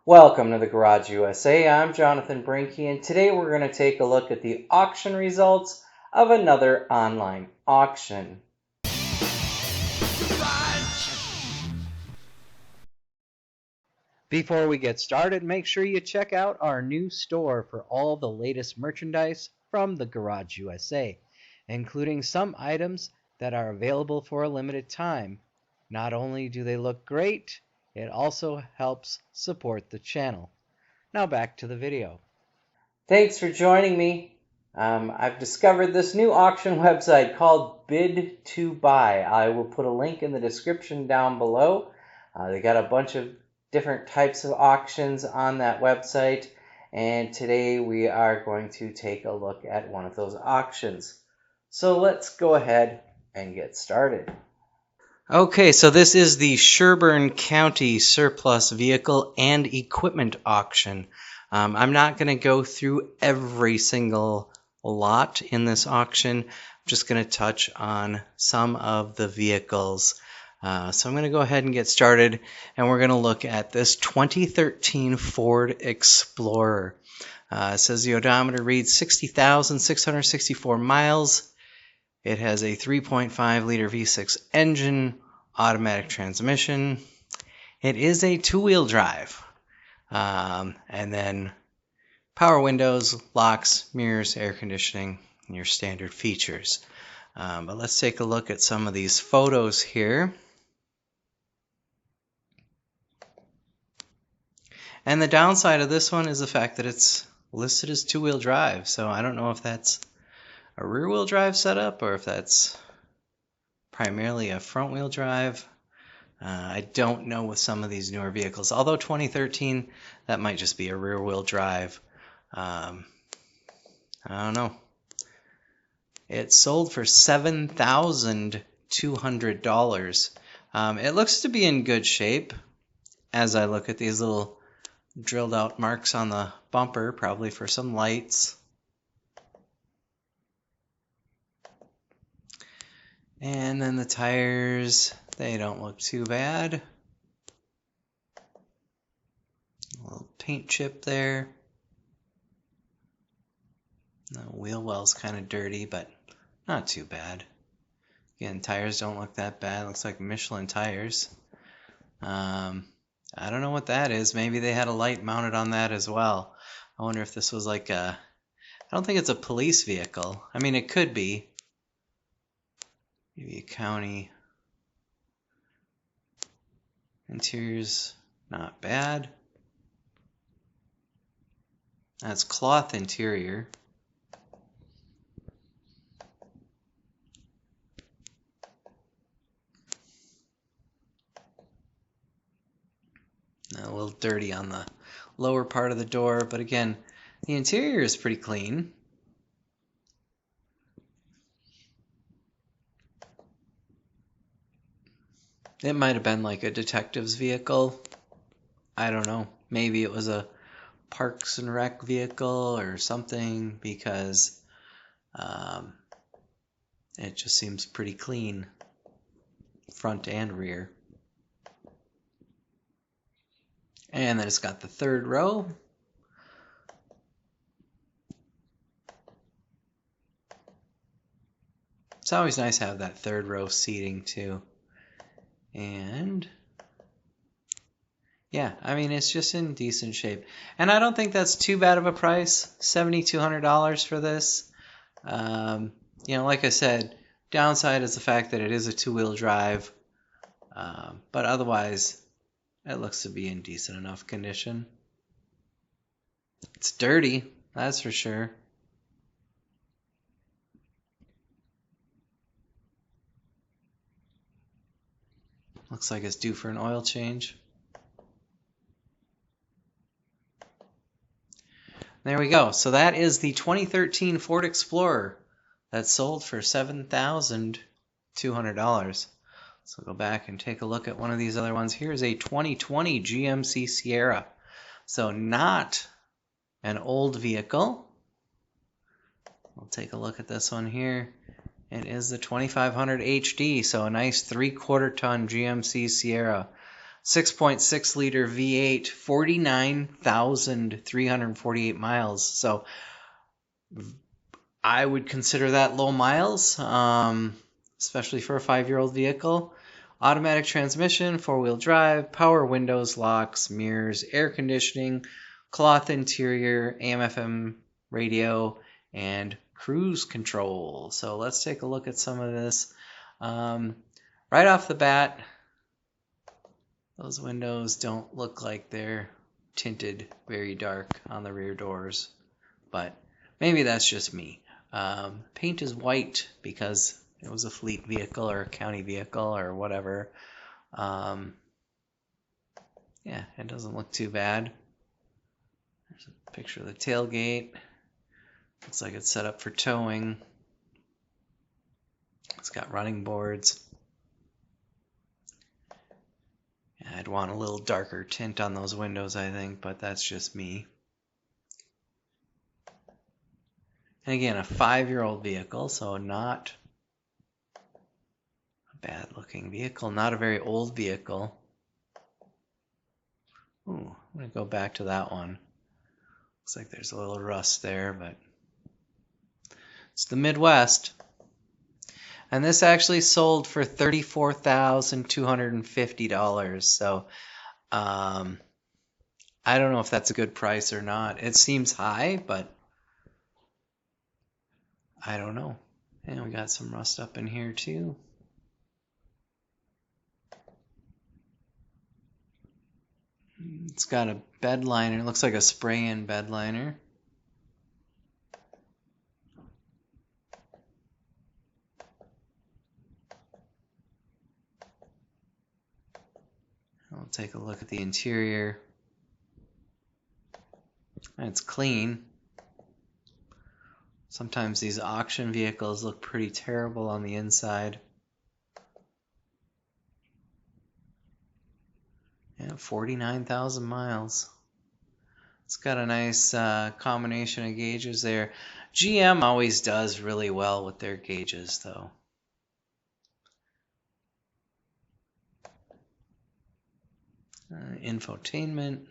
Welcome to the Garage USA. I'm Jonathan Brinke, and today we're going to take a look at the auction results of another online auction. Before we get started, make sure you check out our new store for all the latest merchandise from the Garage USA, including some items that are available for a limited time. Not only do they look great, it also helps support the channel. Now back to the video. Thanks for joining me. I've discovered this new auction website called Bid to Buy. I will put a link in the description down below. They got a bunch of different types of auctions on that website, and today we are going to take a look at one of those auctions. So let's go ahead and get started. Okay, so this is the Sherburne County Surplus Vehicle and Equipment Auction. I'm not going to go through every single lot in this auction. I'm just going to touch on some of the vehicles. So I'm going to go ahead and get started, and we're going to look at this 2013 Ford Explorer. It says the odometer reads 60,664 miles. It has a 3.5 liter V6 engine, automatic transmission. It is a two-wheel drive. And then power windows, locks, mirrors, air conditioning, and your standard features. But let's take a look at some of these photos here. And the downside of this one is the fact that it's listed as two-wheel drive. So I don't know if that's a rear-wheel drive setup or if that's primarily a front-wheel drive. I don't know with some of these newer vehicles. Although 2013, that might just be a rear-wheel drive. I don't know. It sold for $7,200. It looks to be in good shape as I look at these little drilled out marks on the bumper, probably for some lights. And then the tires, they don't look too bad. A little paint chip there. The wheel well's kind of dirty, but not too bad. Again, tires don't look that bad. Looks like Michelin tires. I don't know what that is. Maybe they had a light mounted on that as well. I wonder if this was like a... I don't think it's a police vehicle. I mean, it could be. Maybe a county. Interior's not bad. That's cloth interior. A little dirty on the lower part of the door, but again, the interior is pretty clean. It might have been like a detective's vehicle. I don't know. Maybe it was a Parks and Rec vehicle or something, because it just seems pretty clean, front and rear. And then it's got the third row. It's always nice to have that third row seating too. And yeah, I mean, it's just in decent shape. And I don't think that's too bad of a price, $7,200 for this. You know, like I said, downside is the fact that it is a two-wheel drive. But otherwise, it looks to be in decent enough condition. It's dirty, that's for sure. Looks like it's due for an oil change. There we go. So that is the 2013 Ford Explorer that sold for $7,200. So go back and take a look at one of these other ones. Here's a 2020 GMC Sierra. So not an old vehicle. We'll take a look at this one here. It is the 2500 HD, so a nice 3/4 ton GMC Sierra. 6.6 liter V8, 49,348 miles. So I would consider that low miles, especially for a 5-year-old vehicle. Automatic transmission, 4-wheel drive, power windows, locks, mirrors, air conditioning, cloth interior, AM/FM radio, and cruise control. So let's take a look at some of this. Right off the bat, those windows don't look like they're tinted very dark on the rear doors, but maybe that's just me. Paint is white because it was a fleet vehicle or a county vehicle or whatever. Yeah, it doesn't look too bad. There's a picture of the tailgate. Looks like it's set up for towing. It's got running boards. Yeah, I'd want a little darker tint on those windows, I think, but that's just me. And again, a 5-year-old vehicle, so not a bad looking vehicle, not a very old vehicle. Ooh, I'm going to go back to that one. Looks like there's a little rust there, but it's the Midwest. And this actually sold for $34,250. So I don't know if that's a good price or not. It seems high, but I don't know. And we got some rust up in here too. It's got a bed liner. It looks like a spray-in bed liner. I'll take a look at the interior. And it's clean. Sometimes these auction vehicles look pretty terrible on the inside. Yeah, 49,000 miles. It's got a nice combination of gauges there. GM always does really well with their gauges, though. Infotainment.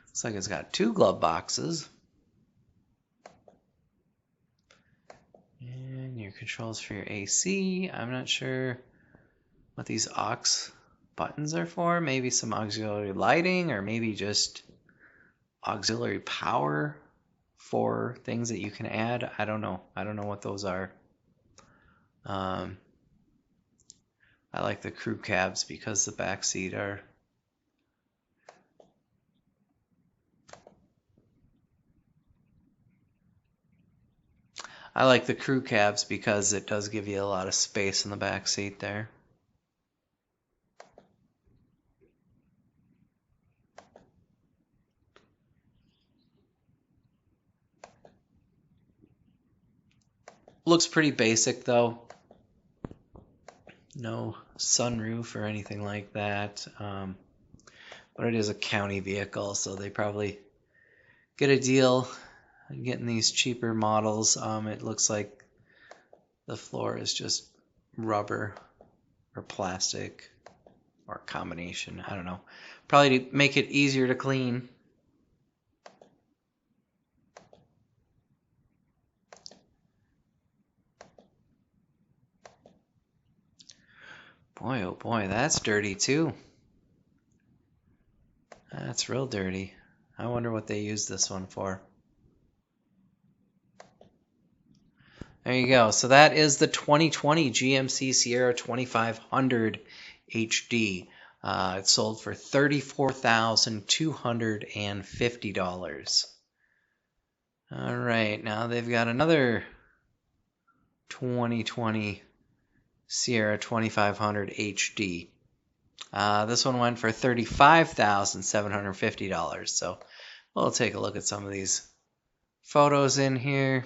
Looks like it's got 2 glove boxes. And your controls for your AC. I'm not sure what these aux buttons are for. Maybe some auxiliary lighting, or maybe just auxiliary power for things that you can add. I don't know. I don't know what those are. I like the crew cabs because the back seat are because it does give you a lot of space in the back seat there. Looks pretty basic though. No sunroof or anything like that. But it is a county vehicle, so they probably get a deal getting these cheaper models. It looks like the floor is just rubber or plastic or a combination. I don't know. Probably to make it easier to clean. Boy, oh boy, that's dirty too. That's real dirty. I wonder what they use this one for. There you go. So that is the 2020 GMC Sierra 2500 HD. It sold for $34,250. All right, now they've got another 2020 Sierra 2500 HD. This one went for $35,750. So we'll take a look at some of these photos in here.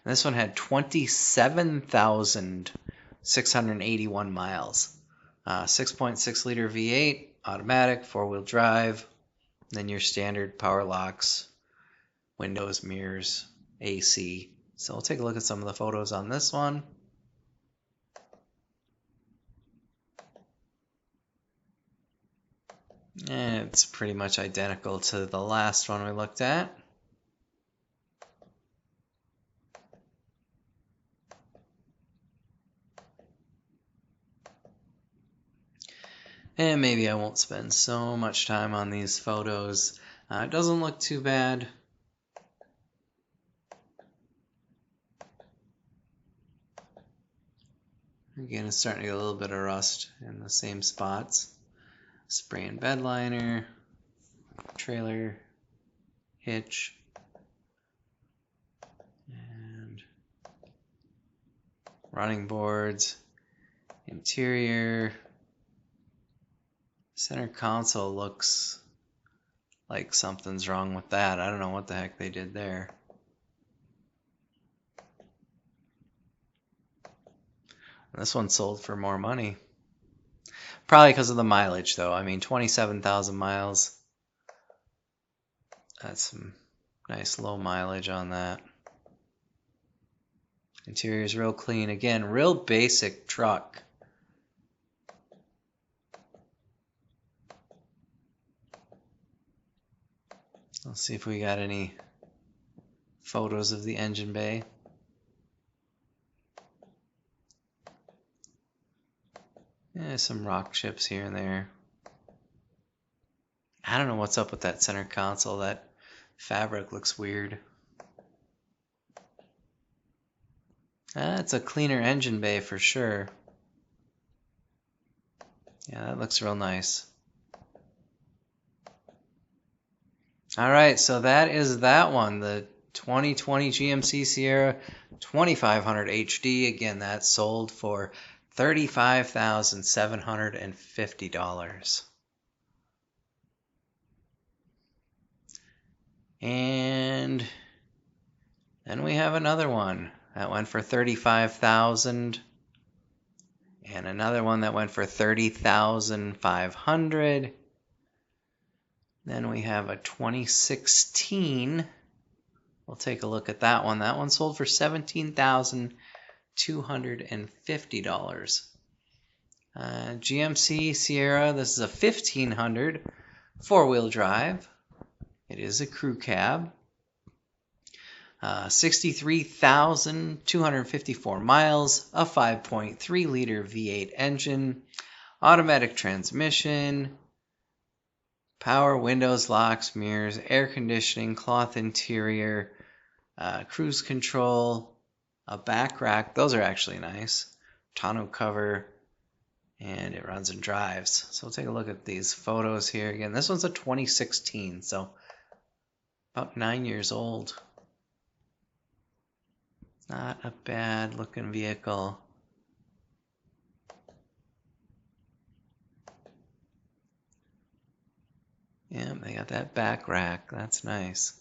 This one had 27,681 miles. 6.6 liter V8, automatic, 4-wheel drive. Then your standard power locks, windows, mirrors, AC. So we'll take a look at some of the photos on this one. And it's pretty much identical to the last one we looked at. And maybe I won't spend so much time on these photos. It doesn't look too bad. Again, it's starting to get a little bit of rust in the same spots. Spray and bed liner, trailer, hitch, and running boards, interior. Center console looks like something's wrong with that. I don't know what the heck they did there. This one sold for more money. Probably because of the mileage, though. I mean, 27,000 miles. That's some nice low mileage on that. Interior's real clean. Again, real basic truck. Let's see if we got any photos of the engine bay. Yeah, some rock chips here and there. I don't know what's up with that center console. That fabric looks weird. That's a cleaner engine bay for sure. Yeah, that looks real nice. Alright, so that is that one. The 2020 GMC Sierra 2500 HD. Again, that sold for $35,750. And then we have another one that went for $35,000, and another one that went for $30,500. Then we have a 2016. We'll take a look at that one. That one sold for $17,250. GMC Sierra. This is a 1500 four-wheel drive. It is a crew cab. 63,254 miles, a 5.3 liter V8 engine, automatic transmission, power windows, locks, mirrors, air conditioning, cloth interior, cruise control, a back rack. Those are actually nice. Tonneau cover, and it runs and drives. So we'll take a look at these photos here. Again, this one's a 2016, so about 9 years old. Not a bad looking vehicle. Yeah, they got that back rack. That's nice.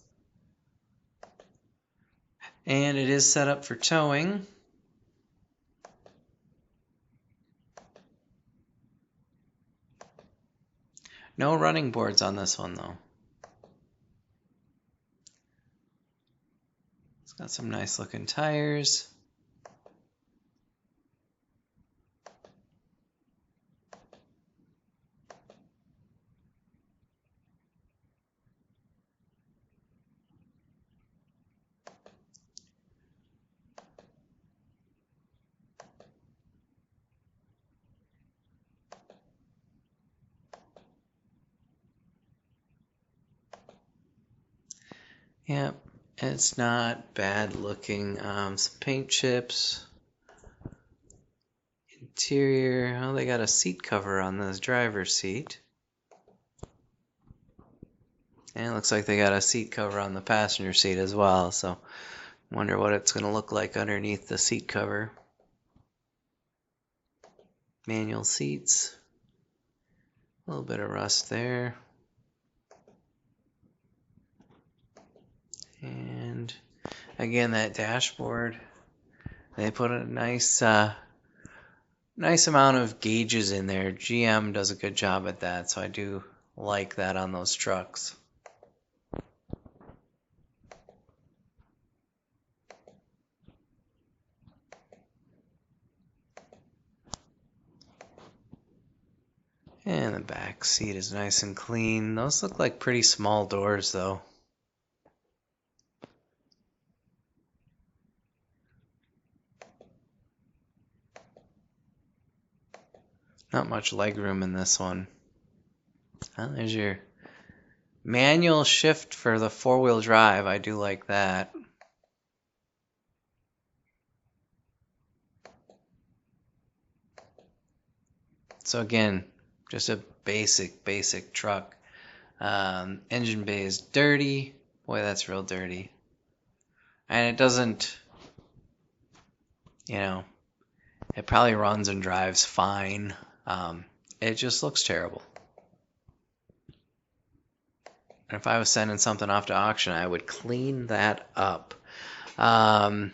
And it is set up for towing. No running boards on this one, though. It's got some nice looking tires. Yep, it's not bad looking. Some paint chips. Interior. Oh, they got a seat cover on this driver's seat. And it looks like they got a seat cover on the passenger seat as well. So, wonder what it's going to look like underneath the seat cover. Manual seats. A little bit of rust there. And again, that dashboard, they put a nice amount of gauges in there. GM does a good job at that, so I do like that on those trucks. And the back seat is nice and clean. Those look like pretty small doors though. Not much leg room in this one. Oh, there's your manual shift for the four-wheel drive. I do like that. So again, just a basic truck. Engine bay is dirty. Boy, that's real dirty. And it doesn't, it probably runs and drives fine. It just looks terrible. And if I was sending something off to auction, I would clean that up. All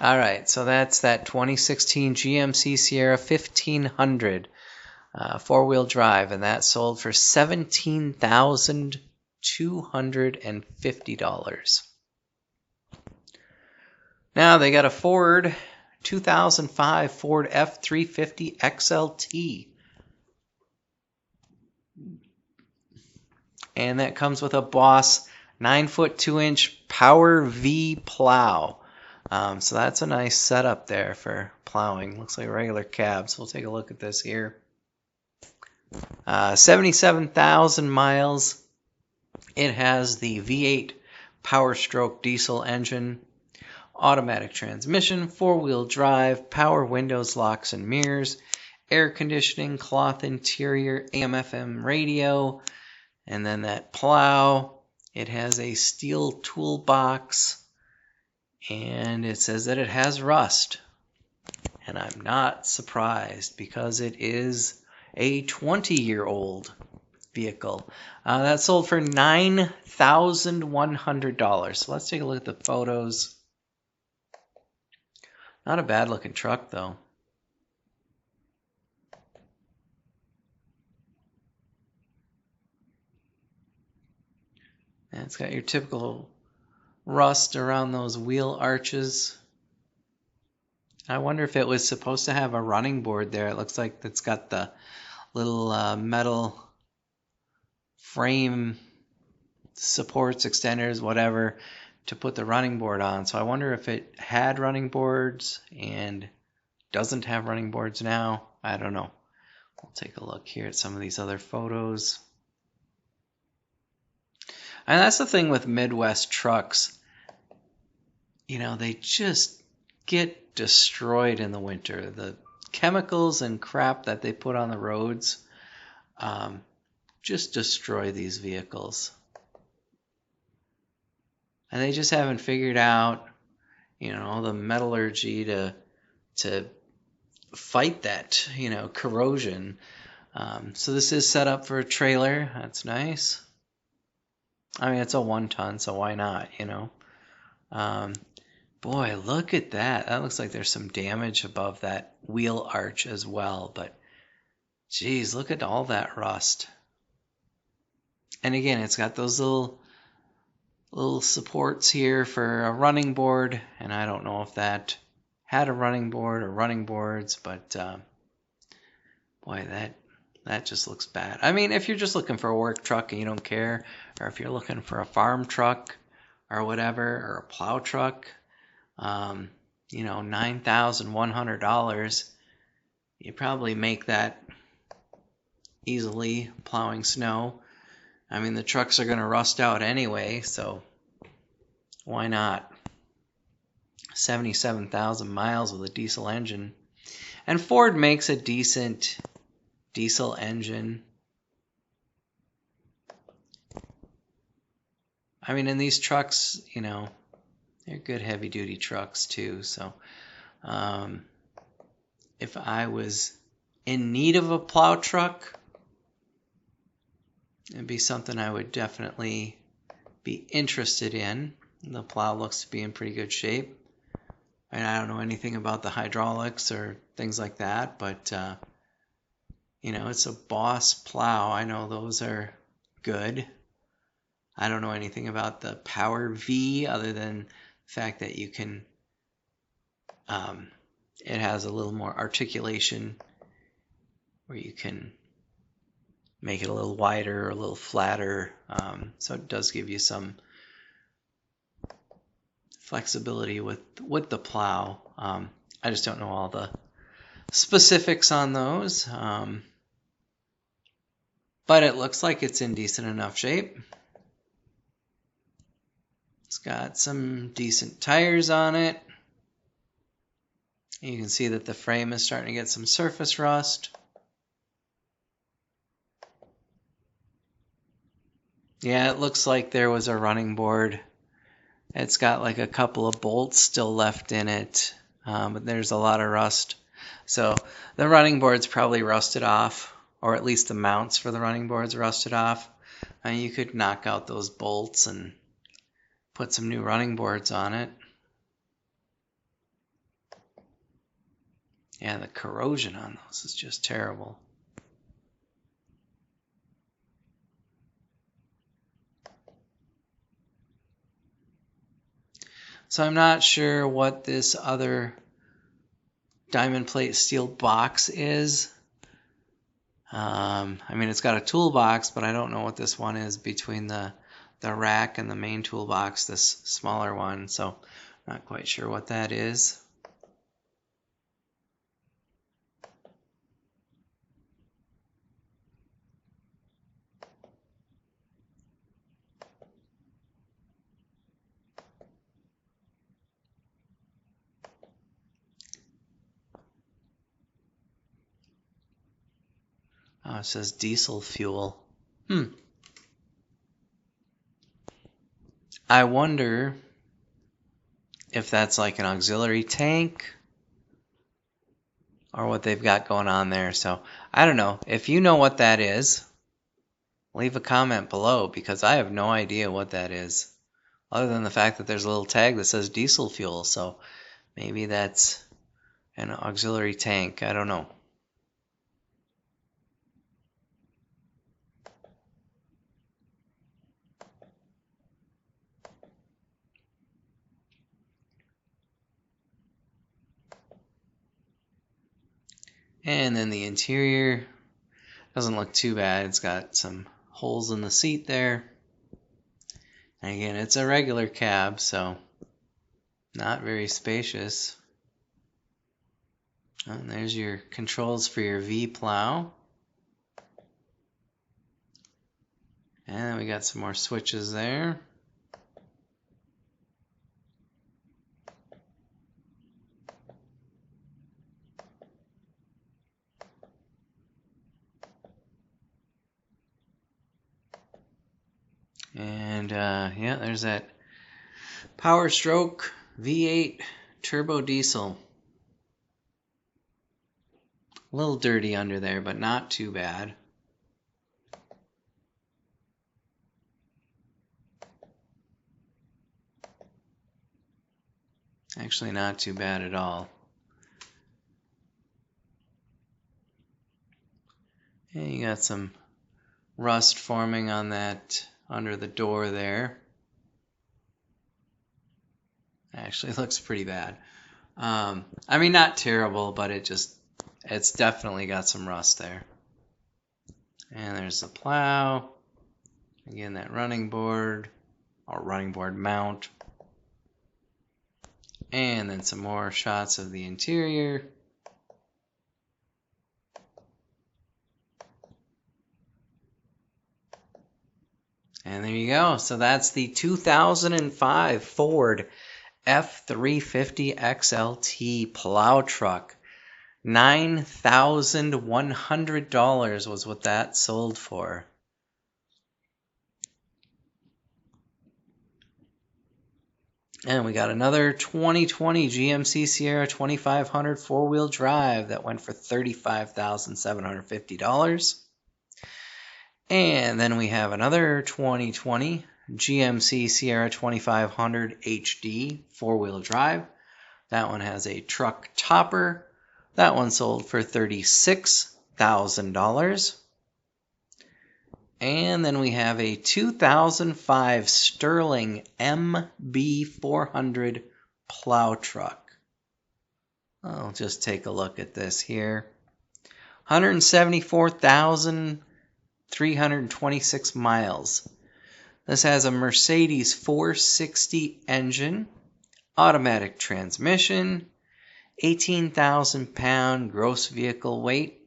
right, so that's that 2016 GMC Sierra 1500 four-wheel drive, and that sold for $17,250. Now they got a Ford 2005 Ford F350 XLT. And that comes with a Boss 9-foot 2-inch Power V plow. So that's a nice setup there for plowing. Looks like a regular cab. So we'll take a look at this here. 77,000 miles. It has the V8 Power Stroke diesel engine, automatic transmission, four-wheel drive, power windows, locks and mirrors, air conditioning, cloth interior, AM/FM radio, and then that plow. It has a steel toolbox, and it says that it has rust. And I'm not surprised because it is a 20-year-old vehicle. That sold for $9,100. So let's take a look at the photos. Not a bad looking truck though. And it's got your typical rust around those wheel arches. I wonder if it was supposed to have a running board there. It looks like it's got the little metal frame supports, extenders, whatever, to put the running board on. So I wonder if it had running boards and doesn't have running boards now. I don't know. We'll take a look here at some of these other photos. And that's the thing with Midwest trucks. They just get destroyed in the winter. The chemicals and crap that they put on the roads just destroy these vehicles. And they just haven't figured out, the metallurgy to fight that, corrosion. So this is set up for a trailer. That's nice. I mean, it's a 1-ton, so why not, Boy, look at that. That looks like there's some damage above that wheel arch as well. But, geez, look at all that rust. And again, it's got those little supports here for a running board. And I don't know if that had a running board or running boards. But, boy, that just looks bad. I mean, if you're just looking for a work truck and you don't care, or if you're looking for a farm truck or whatever, or a plow truck, $9,100, you probably make that easily plowing snow. I mean, the trucks are going to rust out anyway, so why not? 77,000 miles with a diesel engine. And Ford makes a decent diesel engine. I mean, in these trucks, they're good heavy-duty trucks too. So if I was in need of a plow truck, it'd be something I would definitely be interested in. The plow looks to be in pretty good shape. And I don't know anything about the hydraulics or things like that, but it's a Boss plow. I know those are good. I don't know anything about the Power V other than the fact that you can, it has a little more articulation where you can make it a little wider or a little flatter. So it does give you some flexibility with the plow. I just don't know all the specifics on those. But it looks like it's in decent enough shape. It's got some decent tires on it. You can see that the frame is starting to get some surface rust. Yeah, it looks like there was a running board. It's got like a couple of bolts still left in it, but there's a lot of rust. So the running board's probably rusted off, or at least the mounts for the running board's rusted off. And you could knock out those bolts and put some new running boards on it. Yeah, the corrosion on those is just terrible. So I'm not sure what this other diamond plate steel box is. I mean, it's got a toolbox, but I don't know what this one is between the rack and the main toolbox, this smaller one. So not quite sure what that is. Oh, it says diesel fuel. I wonder if that's like an auxiliary tank or what they've got going on there. So I don't know. If you know what that is, leave a comment below, because I have no idea what that is, other than the fact that there's a little tag that says diesel fuel. So maybe that's an auxiliary tank. I don't know. And then the interior doesn't look too bad. It's got some holes in the seat there. And again, it's a regular cab, so not very spacious. And there's your controls for your V plow. And then we got some more switches there. And yeah, there's that Power Stroke V8 turbo diesel. A little dirty under there, but not too bad. Actually, not too bad at all. And you got some rust forming on that under the door there. Actually looks pretty bad. I mean, not terrible, but it's definitely got some rust there. And there's the plow. Again, that running board, or running board mount. And then some more shots of the interior. And there you go. So that's the 2005 Ford F350 XLT plow truck. $9,100 was what that sold for. And we got another 2020 GMC Sierra 2500 four-wheel drive that went for $35,750. And then we have another 2020 GMC Sierra 2500 HD four-wheel drive. That one has a truck topper. That one sold for $36,000. And then we have a 2005 Sterling MB400 plow truck. I'll just take a look at this here. $174,300 326 miles. This has a Mercedes 460 engine, automatic transmission, 18,000 pound gross vehicle weight,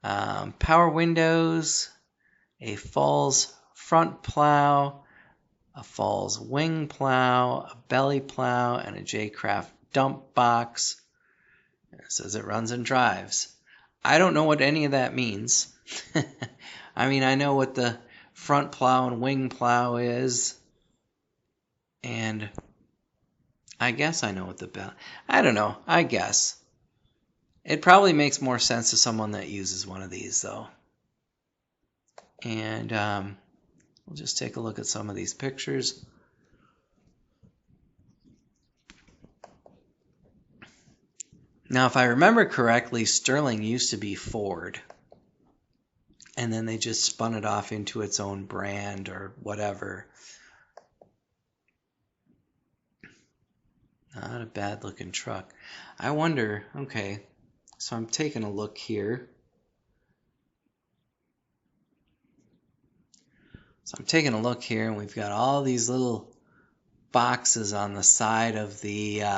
power windows, a Falls front plow, a Falls wing plow, a belly plow, and a J-Craft dump box. It says it runs and drives. I don't know what any of that means. I mean, I know what the front plow and wing plow is, and I guess I know what the belly... I don't know, I guess. It probably makes more sense to someone that uses one of these, though. And we'll just take a look at some of these pictures. Now, if I remember correctly, Sterling used to be Ford. And then they just spun it off into its own brand or whatever. Not a bad looking truck. I wonder, okay, so I'm taking a look here. And we've got all these little boxes on the side of the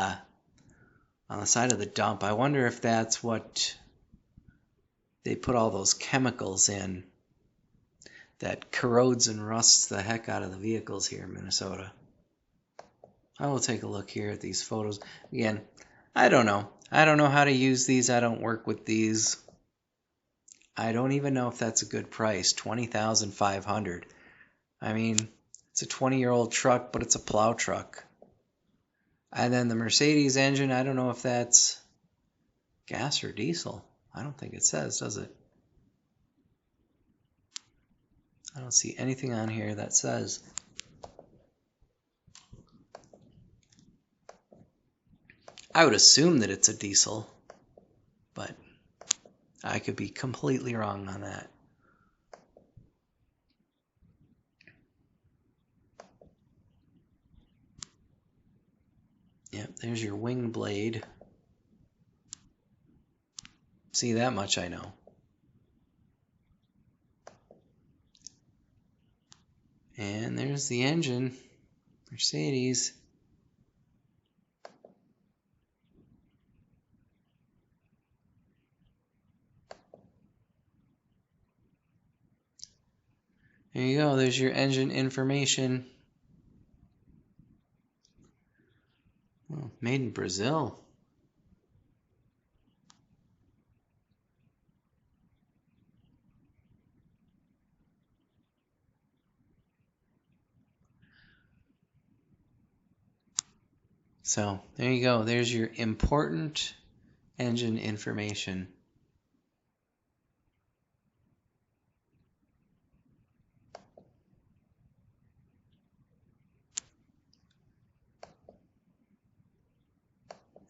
dump. I wonder if that's what they put all those chemicals in that corrodes and rusts the heck out of the vehicles here in Minnesota. I will take a look here at these photos. Again, I don't know. I don't know how to use these. I don't work with these. I don't even know if that's a good price, $20,500. I mean, it's a 20-year-old truck, but it's a plow truck. And then the Mercedes engine, I don't know if that's gas or diesel. I don't think it says, does it? I don't see anything on here that says. I would assume that it's a diesel, but I could be completely wrong on that. Yep, there's your wing blade. See, that much I know. And there's the engine, Mercedes. There you go, there's your engine information. Oh, made in Brazil. So there you go. There's your important engine information.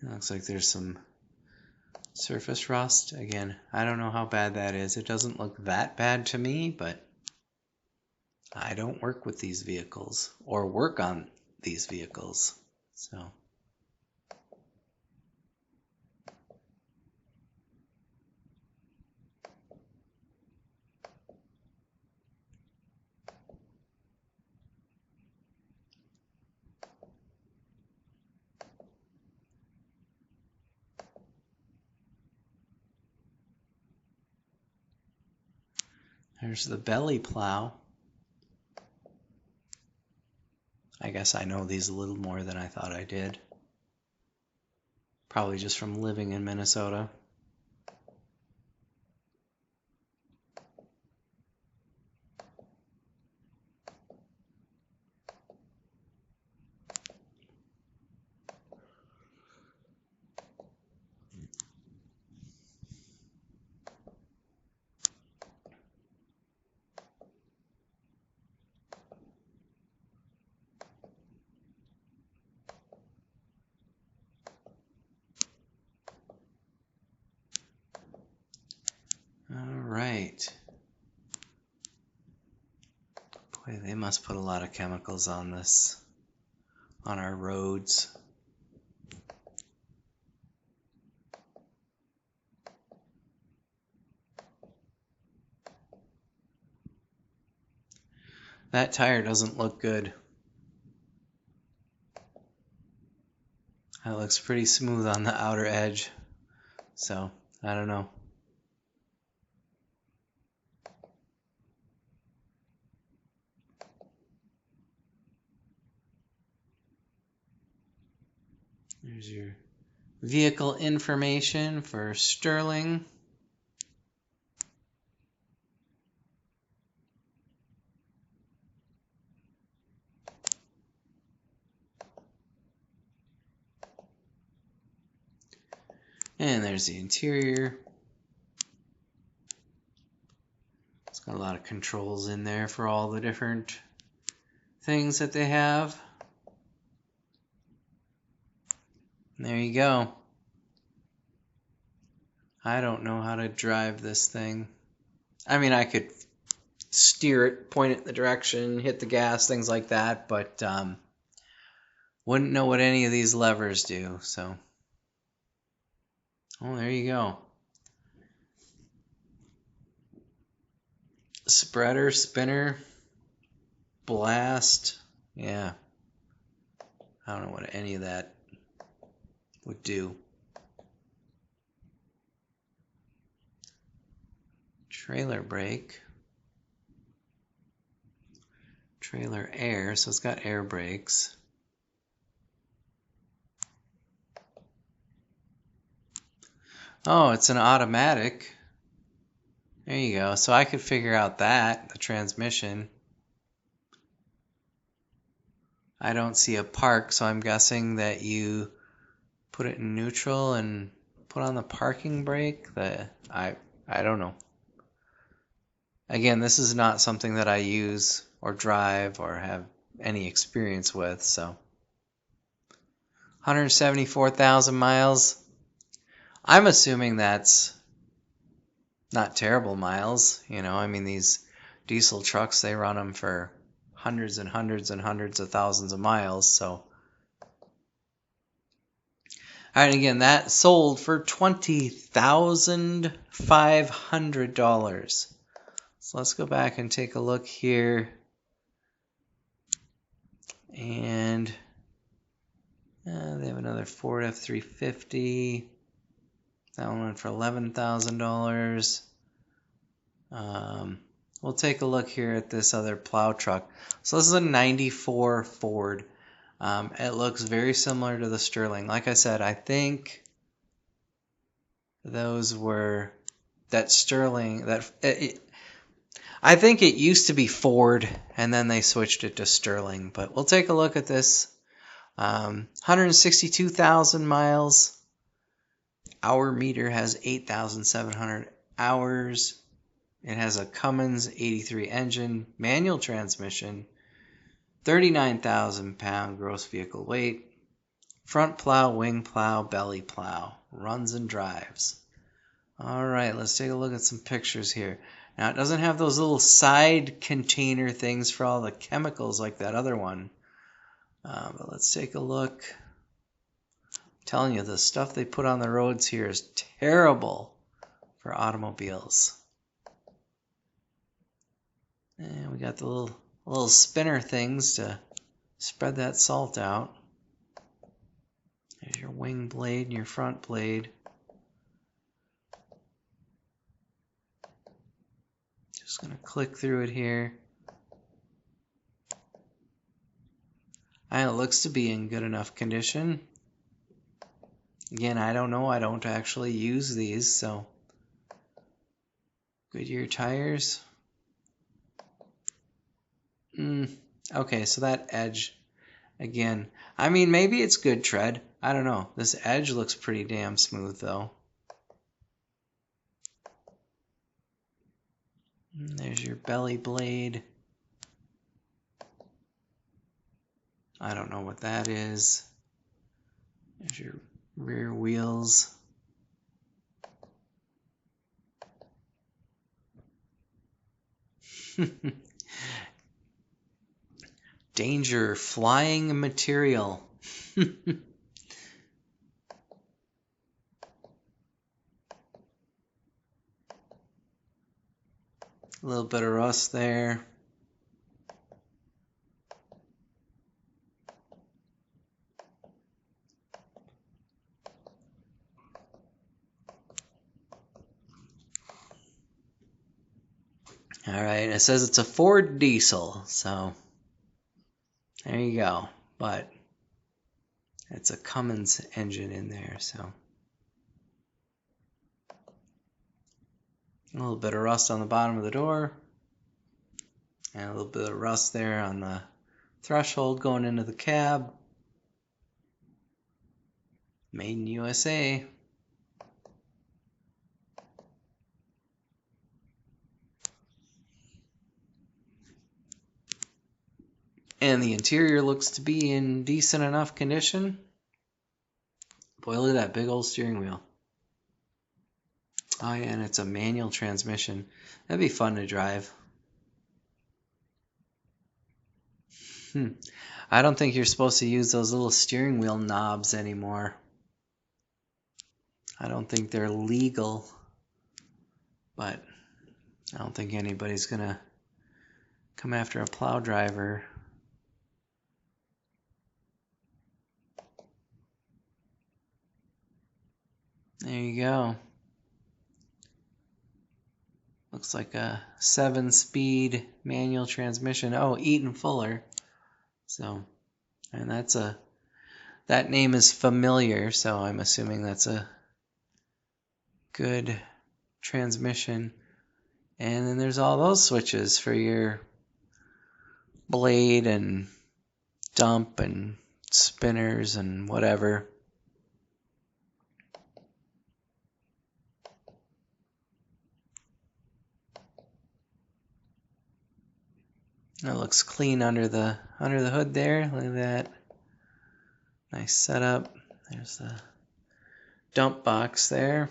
It looks like there's some surface rust. Again, I don't know how bad that is. It doesn't look that bad to me, but I don't work with these vehicles or work on these vehicles. So there's the belly plow. I guess I know these a little more than I thought I did. Probably just from living in Minnesota. Alright. Boy, they must put a lot of chemicals on this, on our roads. That tire doesn't look good. That looks pretty smooth on the outer edge. So, I don't know. There's your vehicle information for Sterling. And there's the interior. It's got a lot of controls in there for all the different things that they have. And there you go. I don't know how to drive this thing. I mean, I could steer it, point it in the direction, hit the gas, things like that, but wouldn't know what any of these levers do, so. Oh, there you go. Spreader, spinner, blast. Yeah. I don't know what any of that would do. Trailer brake. Trailer air, so it's got air brakes. Oh, it's an automatic. There you go. So I could figure out that, the transmission. I don't see a park, so I'm guessing that you put it in neutral and put on the parking brake. I don't know. Again, this is not something that I use or drive or have any experience with, so. 174,000 miles. I'm assuming that's not terrible miles. You know, I mean, these diesel trucks, they run them for hundreds and hundreds and hundreds of thousands of miles, so. All right, again, that sold for $20,500. So let's go back and take a look here. And they have another Ford F-350. That one went for $11,000. We'll take a look here at this other plow truck. So this is a 94 Ford. It looks very similar to the Sterling. Like I said, I think those were that Sterling. I think it used to be Ford, and then they switched it to Sterling. But we'll take a look at this. 162,000 miles. Hour meter has 8,700 hours. It has a Cummins 83 engine, manual transmission, 39,000 pound gross vehicle weight, front plow, wing plow, belly plow, runs and drives. All right, let's take a look at some pictures here. Now, it doesn't have those little side container things for all the chemicals like that other one. But let's take a look. I'm telling you, the stuff they put on the roads here is terrible for automobiles. And we got the little spinner things to spread that salt out. There's your wing blade and your front blade. Just going to click through it here. And it looks to be in good enough condition. Again, I don't know. I don't actually use these, so. Goodyear tires. Okay, so that edge, again, I mean, maybe it's good tread. I don't know. This edge looks pretty damn smooth, though. And there's your belly blade. I don't know what that is. There's your rear wheels. Danger, flying material. A little bit of rust there. All right, it says it's a Ford diesel, so there you go. But it's a Cummins engine in there, so a little bit of rust on the bottom of the door, and a little bit of rust there on the threshold going into the cab. Made in USA. And the interior looks to be in decent enough condition. Boy, look at that big old steering wheel. Oh yeah, and it's a manual transmission. That'd be fun to drive. I don't think you're supposed to use those little steering wheel knobs anymore. I don't think they're legal. But I don't think anybody's gonna come after a plow driver. There you go. Looks like a 7-speed manual transmission. Oh, Eaton Fuller. So, and that name is familiar, so I'm assuming that's a good transmission. And then there's all those switches for your blade and dump and spinners and whatever. It looks clean under the hood there. Look at that. Nice setup. There's the dump box there.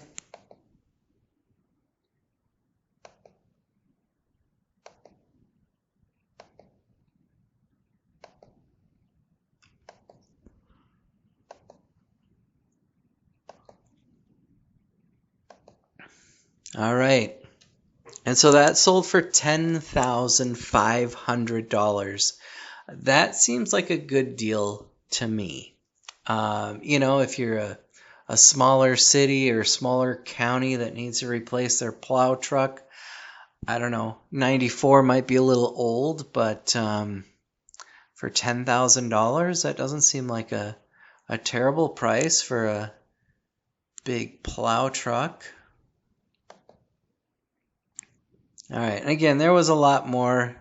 All right. And so that sold for $10,500. That seems like a good deal to me. If you're a smaller city or smaller county that needs to replace their plow truck, I don't know, 94 might be a little old, but for $10,000, that doesn't seem like a terrible price for a big plow truck. All right, and again, there was a lot more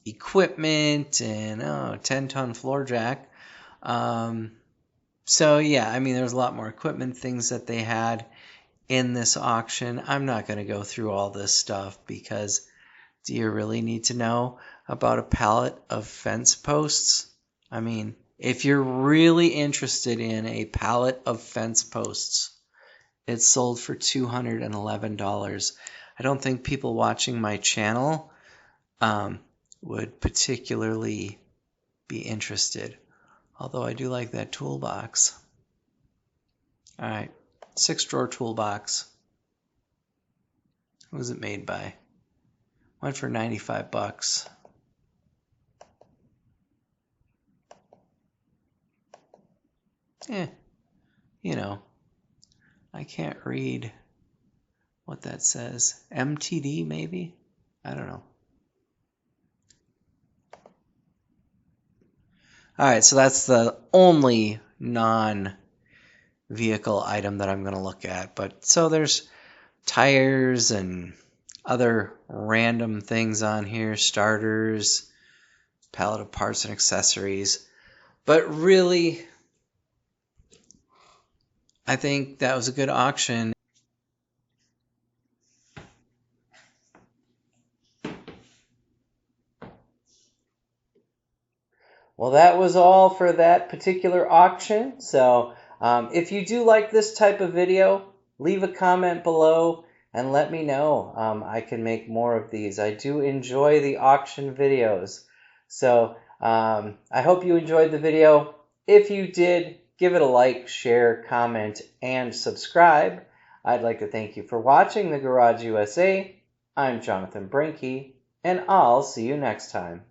equipment and 10-ton floor jack. So yeah, I mean, there was a lot more equipment, things that they had in this auction. I'm not going to go through all this stuff because do you really need to know about a pallet of fence posts? I mean, if you're really interested in a pallet of fence posts, it's sold for $211. I don't think people watching my channel would particularly be interested. Although I do like that toolbox. All right, 6-drawer toolbox. Who was it made by? Went for $95. I can't read what that says. MTD maybe? I don't know. All right, so that's the only non-vehicle item that I'm going to look at. But so there's tires and other random things on here, starters, pallet of parts and accessories. But really, I think that was a good auction. Well, that was all for that particular auction. So if you do like this type of video, leave a comment below and let me know. I can make more of these. I do enjoy the auction videos. So I hope you enjoyed the video. If you did, give it a like, share, comment, and subscribe. I'd like to thank you for watching The Garage USA. I'm Jonathan Brinke, and I'll see you next time.